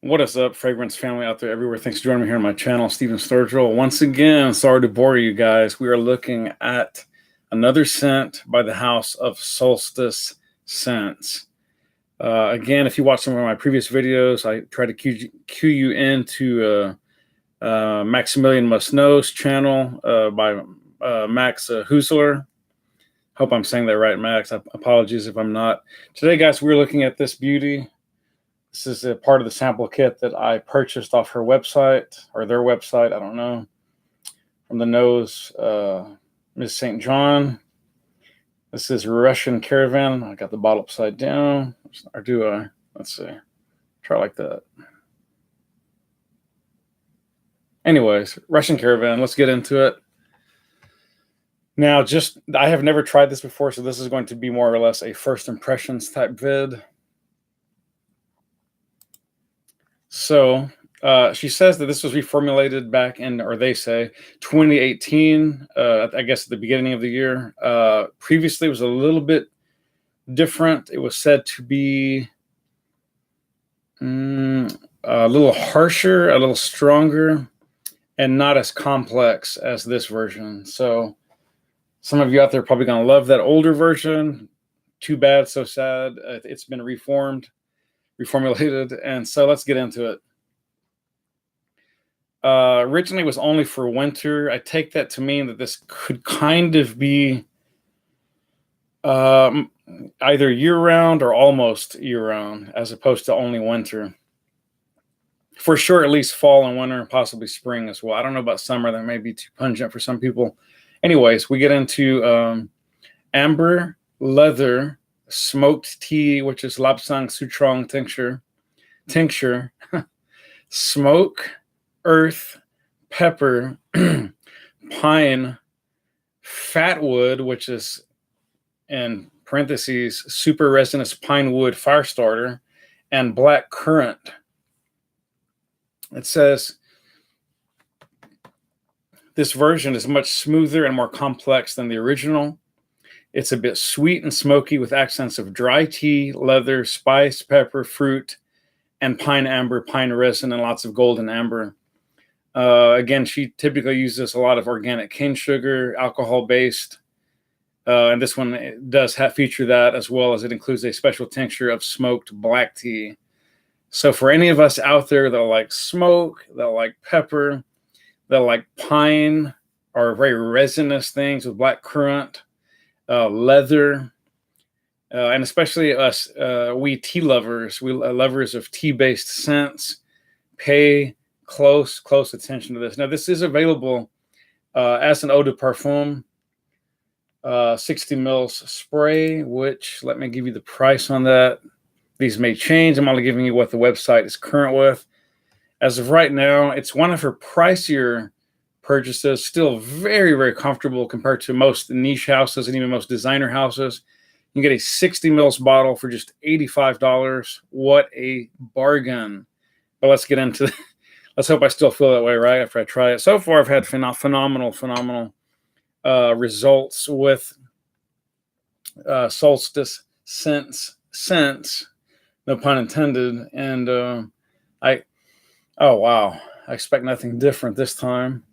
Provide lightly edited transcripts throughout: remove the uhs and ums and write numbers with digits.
What is up, fragrance family out there everywhere? Thanks for joining me here on my channel, Steven Sturgill. Once again, sorry to bore you guys. We are looking at another scent by the house of Solstice Scents. Again, if you watch some of my previous videos, I try to cue you into Maximilian Must Know's channel by Max Husler. Hope I'm saying that right, Max. Apologies if I'm not. Today, guys, we're looking at this beauty. This is a part of the sample kit that I purchased off her website, or their website, I don't know, from the nose, Miss St. John. This is Russian Caravan. I got the bottle upside down. Or do I? Let's see. Try like that. Anyways, Russian Caravan. Let's get into it. Now, I have never tried this before, so this is going to be more or less a first impressions type vid. So she says that this was reformulated back in, or they say, 2018, I guess at the beginning of the year. Previously, it was a little bit different. It was said to be a little harsher, a little stronger, and not as complex as this version. So some of you out there are probably going to love that older version. Too bad, so sad. It's been reformulated, and so let's get into it. Originally, it was only for winter. I take that to mean that this could kind of be either year-round or almost year-round, as opposed to only winter. For sure, at least fall and winter, and possibly spring as well. I don't know about summer. That may be too pungent for some people. Anyways, we get into amber, leather, smoked tea, which is Lapsang Sutrong tincture, smoke, earth, pepper, pine, fat wood, which is in parentheses super resinous pine wood fire starter, and black currant. It says this version is much smoother and more complex than the original. It's a bit sweet and smoky with accents of dry tea, leather, spice, pepper, fruit, and pine amber, pine resin, and lots of golden amber. Again, she typically uses a lot of organic cane sugar, alcohol-based, and this one does feature that, as well as it includes a special tincture of smoked black tea. So for any of us out there that like smoke, that like pepper, that like pine, or very resinous things with black currant, leather, and especially us, we tea lovers, lovers of tea-based scents, pay close attention to this. Now, this is available as an eau de parfum, 60 mils spray, which, let me give you the price on that. These may change. I'm only giving you what the website is current with. As of right now, it's one of her pricier purchases, still very, very comfortable compared to most niche houses and even most designer houses. You can get a 60 mils bottle for just $85. What a bargain. But let's get into it. Let's hope I still feel that way, right, after I try it. So far, I've had phenomenal results with Solstice scents, no pun intended. And oh, wow. I expect nothing different this time.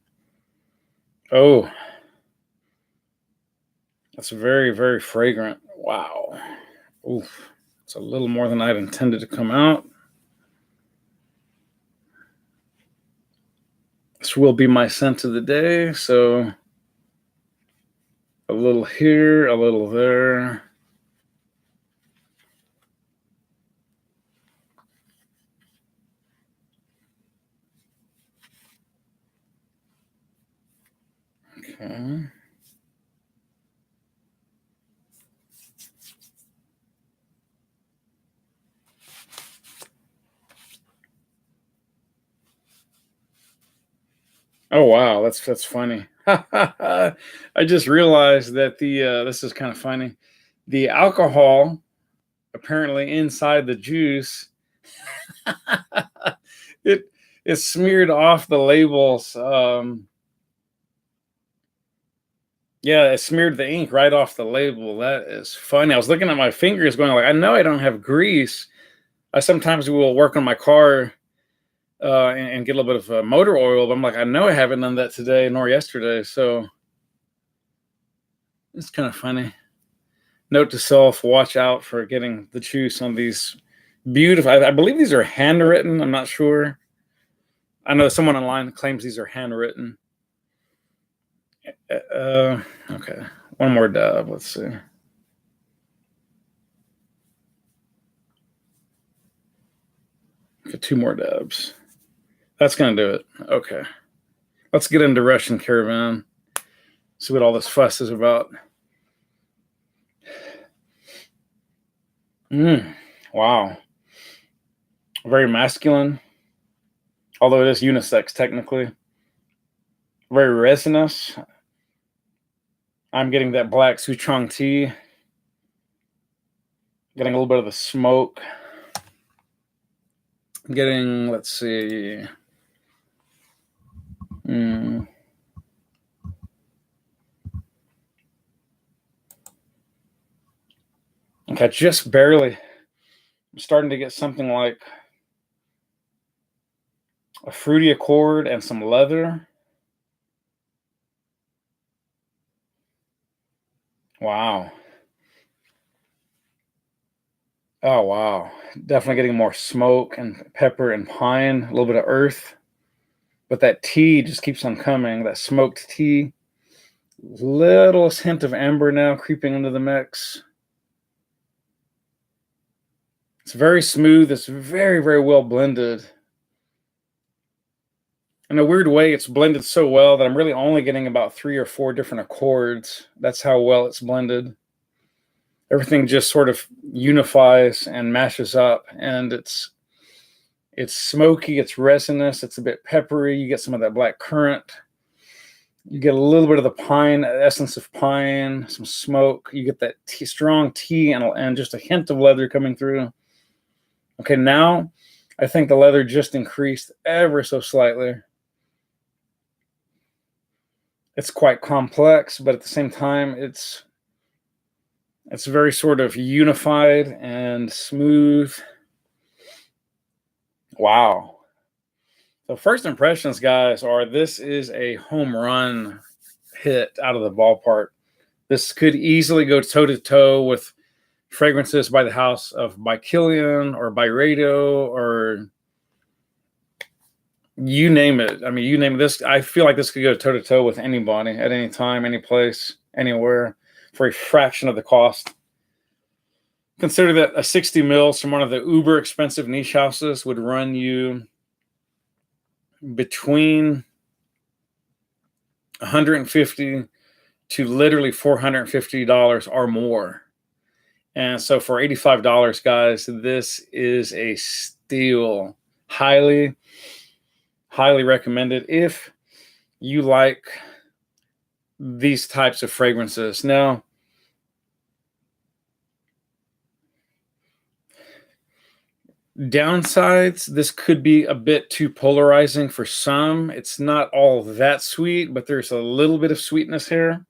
Oh, that's very, very fragrant. Wow. Oof. It's a little more than I'd intended to come out. This will be my scent of the day. So a little here, a little there. Okay. Oh wow, that's funny. I just realized that this is kind of funny. The alcohol apparently inside the juice it is smeared off the labels. Yeah, it smeared the ink right off the label. That is funny. I was looking at my fingers going like, I know I don't have grease. I sometimes will work on my car and get a little bit of motor oil. But I'm like, I know I haven't done that today nor yesterday. So it's kind of funny. Note to self, watch out for getting the juice on these beautiful, I believe these are handwritten. I'm not sure. I know someone online claims these are handwritten. Okay, one more dab. Let's see. Okay, 2 more dabs. That's gonna do it. Okay, let's get into Russian Caravan. See what all this fuss is about. Wow, very masculine, although it is unisex technically. Very resinous. I'm getting that black Souchong tea. Getting a little bit of the smoke. I'm getting, let's see. Okay, just barely. I'm starting to get something like a fruity accord and some leather. Wow. Oh, wow. Definitely getting more smoke and pepper and pine, a little bit of earth. But that tea just keeps on coming, that smoked tea. Little hint of amber now creeping into the mix. It's very smooth. It's very, very well blended. In a weird way, it's blended so well that I'm really only getting about 3 or 4 different accords. That's how well it's blended. Everything just sort of unifies and mashes up, and it's smoky, it's resinous, it's a bit peppery. You get some of that black currant. You get a little bit of the pine, essence of pine, some smoke. You get that strong tea and just a hint of leather coming through. Okay, now I think the leather just increased ever so slightly. It's quite complex, but at the same time, it's very sort of unified and smooth. Wow. So first impressions, guys, are this is a home run hit out of the ballpark. This could easily go toe to toe with fragrances by the house of by Killian or by Radio or you name it. I mean, you name this. I feel like this could go toe to toe with anybody at any time, any place, anywhere for a fraction of the cost. Consider that a 60 mils from one of the uber expensive niche houses would run you between 150 to literally $450 or more. And so for $85, guys, this is a steal. Highly, highly recommended if you like these types of fragrances. Now, downsides, this could be a bit too polarizing for some. It's not all that sweet, but there's a little bit of sweetness here.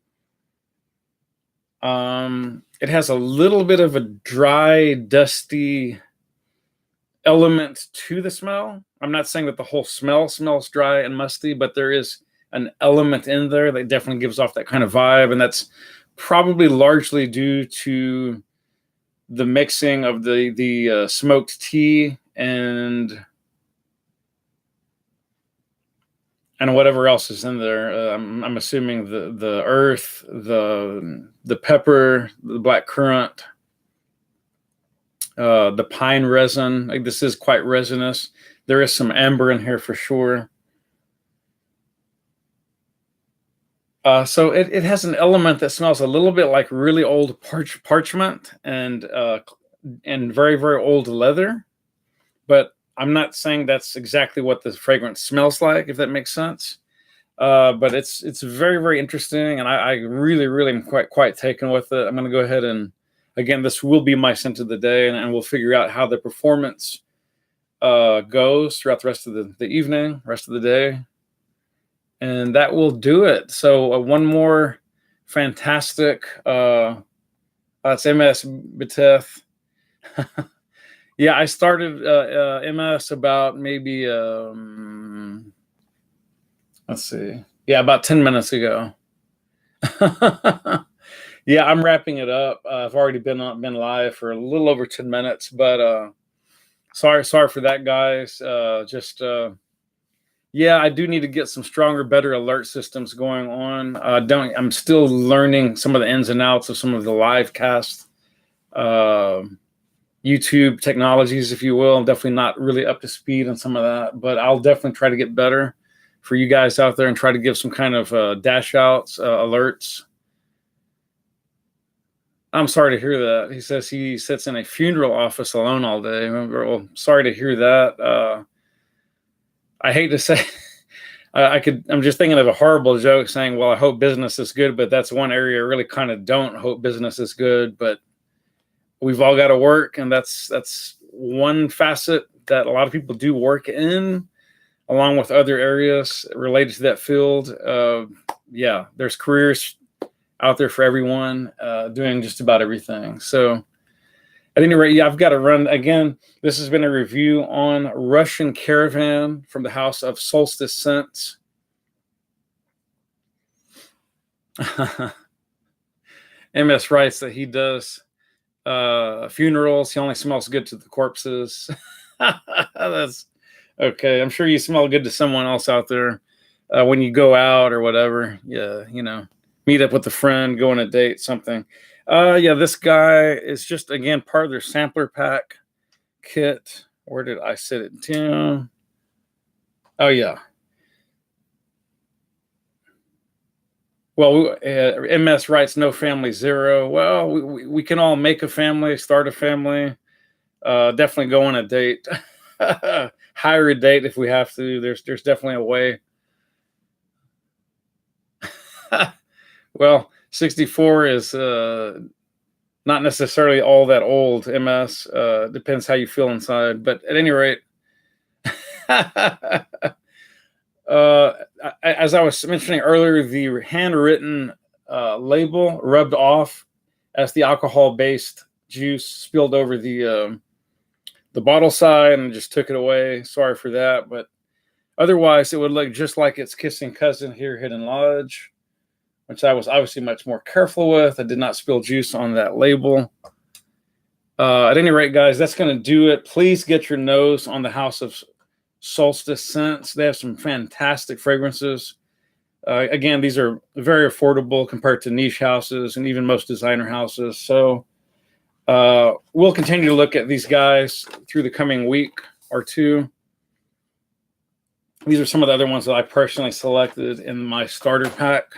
It has a little bit of a dry, dusty element to the smell. I'm not saying that the whole smell smells dry and musty, but there is an element in there that definitely gives off that kind of vibe, and that's probably largely due to the mixing of the smoked tea and whatever else is in there. I'm assuming the earth, the pepper, the black currant, the pine resin. Like, this is quite resinous. There is some amber in here for sure. So it has an element that smells a little bit like really old parchment and very, very old leather. But I'm not saying that's exactly what the fragrance smells like, if that makes sense. But it's very, very interesting, and I really, really am quite taken with it. I'm going to go ahead and, again, this will be my scent of the day, and we'll figure out how the performance goes throughout the rest of the evening, rest of the day. And that will do it. So one more fantastic, it's MS Beteth. Yeah, I started MS about maybe let's see. Yeah, about 10 minutes ago. Yeah, I'm wrapping it up. I've already been live for a little over 10 minutes, but sorry for that, guys. Just yeah, I do need to get some stronger, better alert systems going on. Don't I'm still learning some of the ins and outs of some of the live cast YouTube technologies, if you will. I'm definitely not really up to speed on some of that, but I'll definitely try to get better for you guys out there and try to give some kind of dash outs, alerts. I'm sorry to hear that. He says he sits in a funeral office alone all day. Well, sorry to hear that. I hate to say, I'm just thinking of a horrible joke saying, well, I hope business is good, but that's one area I really kind of don't hope business is good. But we've all got to work, and that's one facet that a lot of people do work in, along with other areas related to that field. Yeah, there's careers out there for everyone, doing just about everything. So at any rate, yeah, I've got to run again. This has been a review on Russian Caravan from the house of Solstice Scents. MS writes that he does funerals. He only smells good to the corpses. That's okay. I'm sure you smell good to someone else out there when you go out or whatever. Yeah, meet up with a friend, go on a date, something. Yeah, this guy is just, again, part of their sampler pack kit. Where did I sit it down? Oh, yeah. Well, MS writes no family zero. Well, we can all make a family, start a family, definitely go on a date, hire a date if we have to. There's definitely a way. Well, 64 is not necessarily all that old. MS depends how you feel inside, but at any rate, as I was mentioning earlier, the handwritten label rubbed off as the alcohol-based juice spilled over the bottle side and just took it away. Sorry for that, but otherwise, it would look just like its kissing cousin here, Hidden Lodge, which I was obviously much more careful with. I did not spill juice on that label. At any rate, guys, that's going to do it. Please get your nose on the House of Solstice scents. They have some fantastic fragrances. Again, these are very affordable compared to niche houses and even most designer houses. So we'll continue to look at these guys through the coming week or two. These are some of the other ones that I personally selected in my starter pack.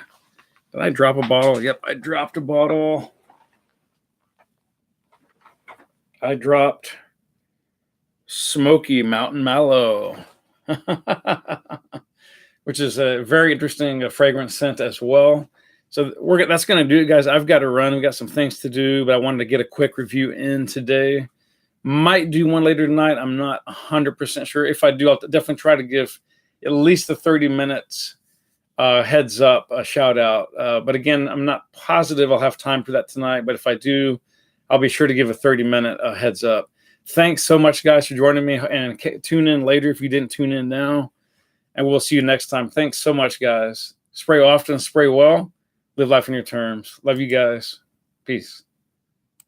Did I drop a bottle? Yep, I dropped a bottle. I dropped Smoky Mountain Mallow, which is a very interesting fragrance scent as well. So that's going to do it, guys. I've got to run. We've got some things to do, but I wanted to get a quick review in today. Might do one later tonight. I'm not 100% sure. If I do, I'll definitely try to give at least the 30 minutes heads up, a shout out. But again, I'm not positive I'll have time for that tonight. But if I do, I'll be sure to give a 30-minute heads up. Thanks so much, guys, for joining me. And tune in later if you didn't tune in now. And we'll see you next time. Thanks so much, guys. Spray often, spray well. Live life on your terms. Love you guys. Peace.